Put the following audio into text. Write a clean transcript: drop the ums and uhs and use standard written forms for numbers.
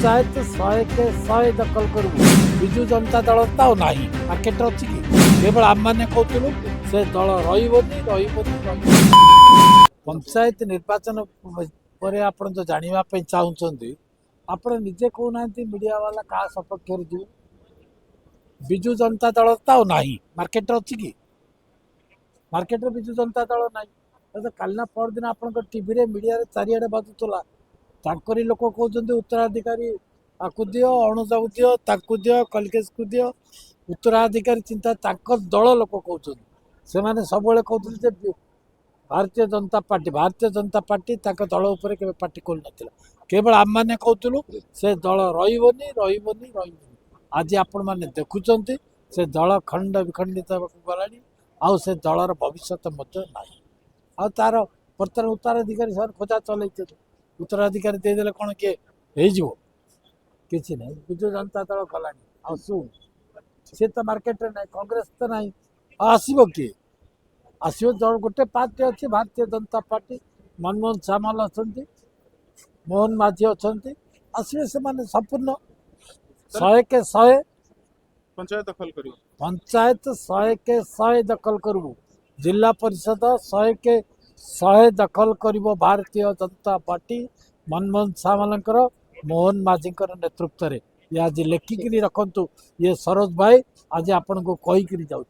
पंचायत 100 के 100 दखल करू विजु जनता दल तो नहीं मार्केट अच्छी कि केवल आम मैंने कहूँ से दल रही पंचायत निर्वाचन पर आप जो जानवाई चाहते आप निजे कहना मीडिया वाला क्या सपक्ष जी विजु जनता दल तो नहीं मार्केट अच्छी कि मार्केट विजु जनता दल ना कालना परदिन आप टीवी मीडिया चारिड़े बाजुला तांकरी लोक कहते उत्तराधिकारी आपको दियो अणुजाऊ दियो ताकू दियो कलकेश को दियो उत्तराधिकारी चिंता दल लोक कहते से मैंने सब कहते भारतीय जनता पार्टी दल उपर के पार्टी खोल ना केवल आम मैंने कहूँ से दल रही आज आपण मैंने देखुं से दल खंड विखंडित गला आउ से दलर भविष्य ना आ तार बर्तमान उत्तराधिकारी सर खोजा चल उत्तराधिकारी देदेले कौन किए किसी ना विजु जनता दल गला सी तो मार्केट ना कांग्रेस तो ना आसब किए आसो दल गोटे पार्टी अच्छी भारतीय जनता पार्टी मनमोहन सामल अच्छा मोहन माझी अच्छा आसवे से माने संपूर्ण 100 के 100 पंचायत 100 के 100 दखल करू जिला परिषद 100 के 100 दखल कर भारतीय जनता पार्टी मनमोहन सामलकर मोहन माझी नेतृत्व में ये आज लेखिकी रखु ये सरोज भाई आज आपण को कहीकि जाऊँ।